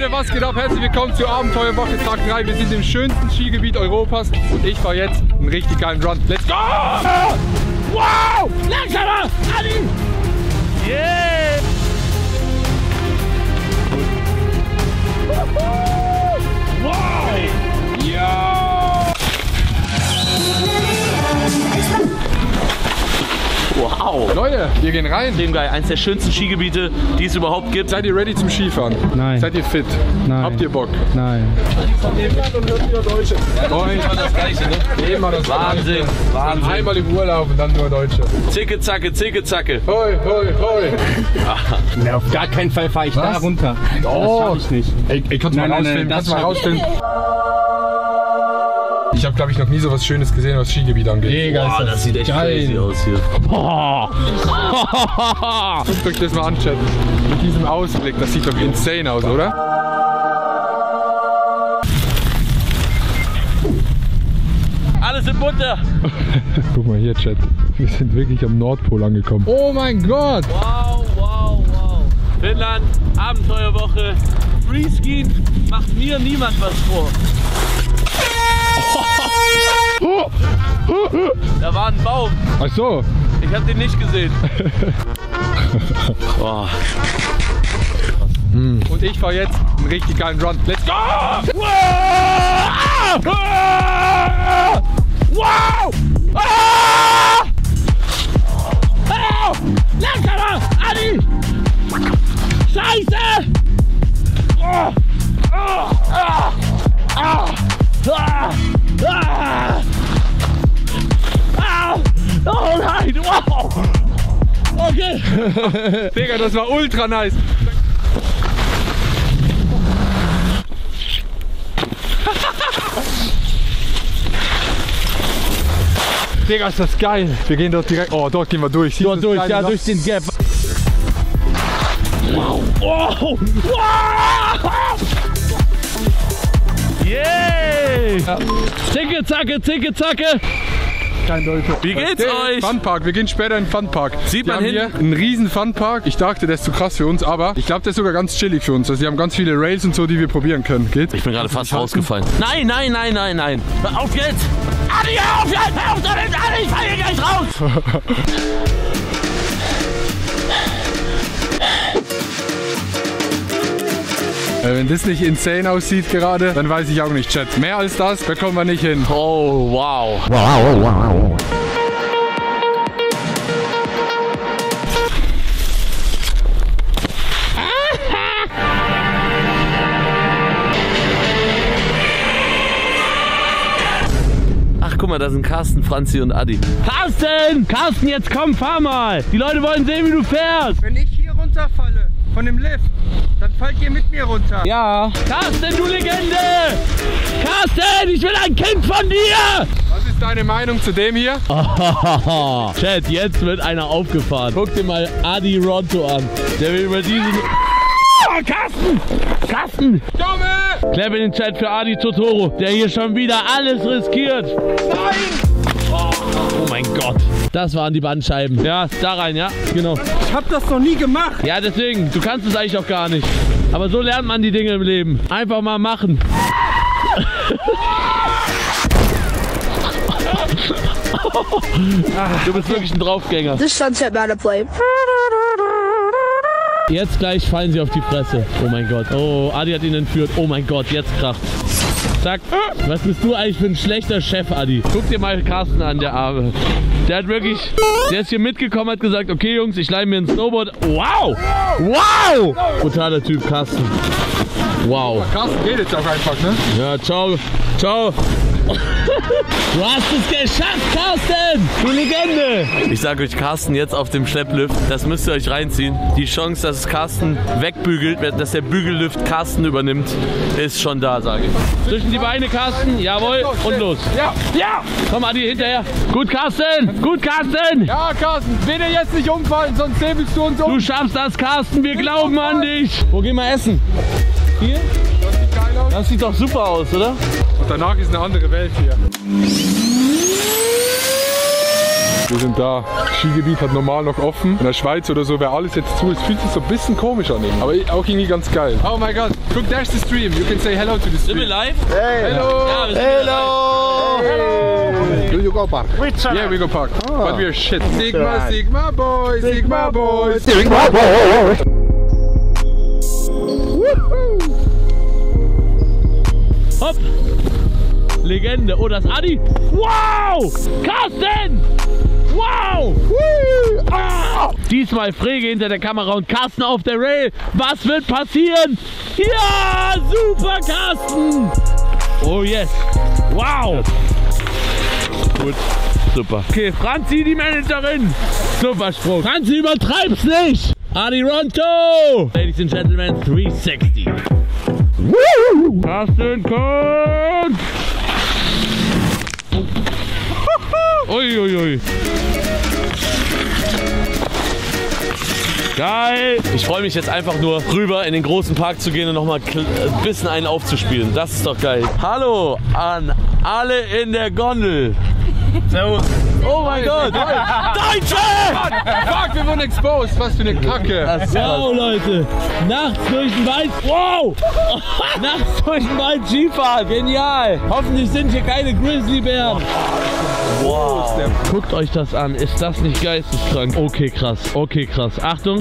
Leute, was geht ab? Herzlich willkommen zur Abenteuerwoche Tag 3. Wir sind im schönsten Skigebiet Europas und ich fahre jetzt einen richtig geilen Run. Let's go! Wow! Langsamer! Adi! Yeah! Wow! Ja! Wow! Leute, wir gehen rein. Extrem geil. Eins der schönsten Skigebiete, die es überhaupt gibt. Seid ihr ready zum Skifahren? Nein. Seid ihr fit? Nein. Habt ihr Bock? Nein. Von England und hört wieder Deutsche. Immer das Gleiche, ne? Immer das Wahnsinn, Wahnsinn. Einmal im Urlaub und dann nur Deutsche. Zicke, zacke, zicke, zacke. Hoi, hoi, hoi. Ja, auf gar keinen Fall fahre ich da runter. Oh. Das schaff ich nicht. Ey, kannst du mal rausfilmen? Kannst du mal rausfilmen? Ich habe, glaube ich, noch nie so was Schönes gesehen, was Skigebiet angeht. Boah, das sieht echt crazy aus hier. Guckt euch das mal an, Chat. Mit diesem Ausblick, das sieht doch insane aus, oder? Alles im Butter. Guck mal hier, Chat. Wir sind wirklich am Nordpol angekommen. Oh mein Gott! Wow, wow, wow. Finnland, Abenteuerwoche. Freeskiing macht mir niemand was vor. Da war ein Baum. Ach so. Ich hab den nicht gesehen. Oh. Und ich fahre jetzt einen richtig geilen Run. Let's go! Wow! Wow! Oh! Langsamer! Adi! Scheiße! Oh! Oh! Ah! Ah! Ah! Ah! Ah! Oh nein! Wow! Okay! Digga, das war ultra nice! Digga, ist das geil! Wir gehen dort direkt. Oh, dort gehen wir durch. Dort durch, ja, durch den Gap. Wow! Wow! Yay! Yeah. Zicke, zacke, zicke, zacke. Kein Deutscher. Wie geht's euch? Funpark, wir gehen später in den Funpark. Sieht man hier einen riesen Funpark. Ich dachte, der ist zu krass für uns, aber ich glaube, der ist sogar ganz chillig für uns. Also, die haben ganz viele Rails und so, die wir probieren können. Geht? Ich bin gerade fast rausgefallen. Nein, nein, nein, nein, nein. Hör auf jetzt! Adi, hör auf jetzt! Hör auf damit! Adi, ich fall hier gleich raus! Wenn das nicht insane aussieht gerade, dann weiß ich auch nicht, Chat. Mehr als das bekommen wir nicht hin. Oh, wow. Ach, guck mal, da sind Carsten, Franzi und Adi. Carsten! Carsten, jetzt komm, fahr mal! Die Leute wollen sehen, wie du fährst! Wenn ich hier runterfalle, von dem Lift, dann fallt ihr mit mir runter. Ja! Carsten, du Legende! Carsten, ich will ein Kind von dir! Was ist deine Meinung zu dem hier? Chat, jetzt wird einer aufgefahren. Guck dir mal Adi Ronto an. Der will über diesen... Carsten! Carsten! Dumme! Clap in den Chat für Adi Totoro, der hier schon wieder alles riskiert. Nein! Oh mein Gott. Das waren die Bandscheiben. Ja, da rein, ja, genau. Ich hab das noch nie gemacht. Ja, deswegen, du kannst es eigentlich auch gar nicht. Aber so lernt man die Dinge im Leben. Einfach mal machen. Du bist wirklich ein Draufgänger. This sunset matter play. Jetzt gleich fallen sie auf die Fresse. Oh mein Gott. Oh, Adi hat ihn entführt. Oh mein Gott, jetzt kracht. Zack. Was bist du eigentlich für ein schlechter Chef, Adi? Guck dir mal Carsten an, der Arme. Der hat wirklich, der ist hier mitgekommen, hat gesagt, okay Jungs, ich leih mir ein Snowboard. Wow! Wow! Brutaler Typ, Carsten. Wow. Carsten geht jetzt auch einfach, ne? Ja, ciao. Ciao. Du hast es geschafft, Carsten! Du Legende! Ich sag euch, Carsten jetzt auf dem Schlepplift, das müsst ihr euch reinziehen. Die Chance, dass es Carsten wegbügelt, dass der Bügellift Carsten übernimmt, ist schon da, sage ich. Zwischen die Beine, Carsten, jawohl, und los. Ja, ja! Komm, Adi, hinterher. Gut, Carsten! Gut, Carsten! Ja, Carsten, bitte jetzt nicht umfallen, sonst säbelst du uns um. Du schaffst das, Carsten, wir glauben an dich! Wo gehen wir essen? Hier? Das sieht geil aus. Das sieht doch super aus, oder? Und danach ist eine andere Welt hier. Wir sind da. Das Skigebiet hat normal noch offen. In der Schweiz oder so wäre alles jetzt zu. Es fühlt sich so ein bisschen komisch an. Aber auch irgendwie ganz geil. Oh my god. Guck, there's the stream. You can say hello to the stream. Sind wir live? Hey. Hello. Ja, wir sind hello. Hello. Do you go park? Yeah, we go park. But we are shit. Sigma, Sigma boys, Sigma boys. Hopp! Legende. Oh, das ist Adi. Wow! Carsten! Wow! Ah! Diesmal Frege hinter der Kamera und Carsten auf der Rail. Was wird passieren? Ja! Super, Carsten! Oh yes! Wow! Gut. Super. Okay, Franzi, die Managerin. Super Sprung. Franzi, übertreib's nicht! Adi Ronto! Ladies and Gentlemen, 360. Carsten kommt! Uiuiui. Geil! Ich freue mich jetzt einfach nur rüber in den großen Park zu gehen und nochmal ein bisschen einen aufzuspielen. Das ist doch geil. Hallo an alle in der Gondel. Servus. Oh mein Gott! Deutsche! Fuck, wir wurden exposed. Was für eine Kacke. Wow, Leute! Nachts durch den Wald. Wow! Nachts durch den Wald Skifahren. Genial! Hoffentlich sind hier keine Grizzlybären. Wow! Guckt euch das an. Ist das nicht geisteskrank? Okay, krass. Okay, krass. Achtung!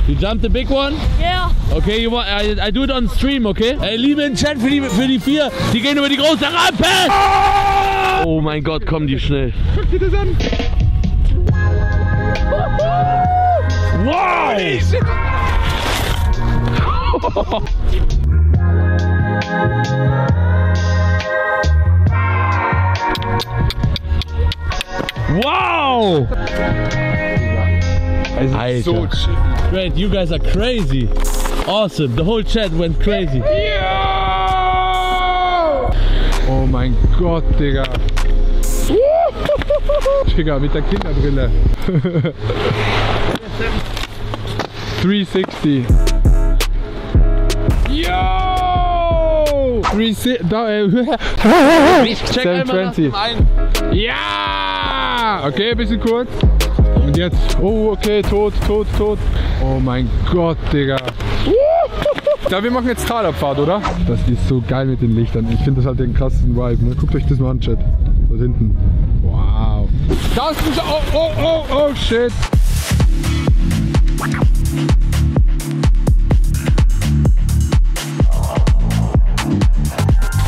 You jump the big one? Yeah. Okay, you want, I do it on stream, okay? Ey, liebe in Chat für die 4, die gehen über die große Rampe! Oh mein Gott, kommen die schnell. Guck dir das an. Wow! Wow! Alter. So Great, you guys are crazy. Awesome, the whole chat went crazy. Yeah! Oh mein Gott, Digga. Digga, mit der Kinderbrille. 360. Yo! 720. Ja! Okay, ein bisschen kurz. Und jetzt, oh okay, tot. Oh mein Gott, Digga. Ja, wir machen jetzt Talabfahrt, oder? Das ist so geil mit den Lichtern. Ich finde das halt den krassesten Vibe, ne? Guckt euch das mal an, Chat. Dort hinten. Wow. Da ist ein... Oh, shit.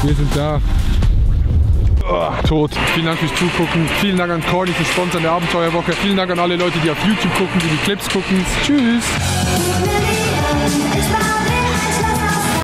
Wir sind da. Oh, tot. Vielen Dank fürs Zugucken. Vielen Dank an Corny für Sponsor der Abenteuerwoche. Vielen Dank an alle Leute, die auf YouTube gucken, die Clips gucken. Tschüss.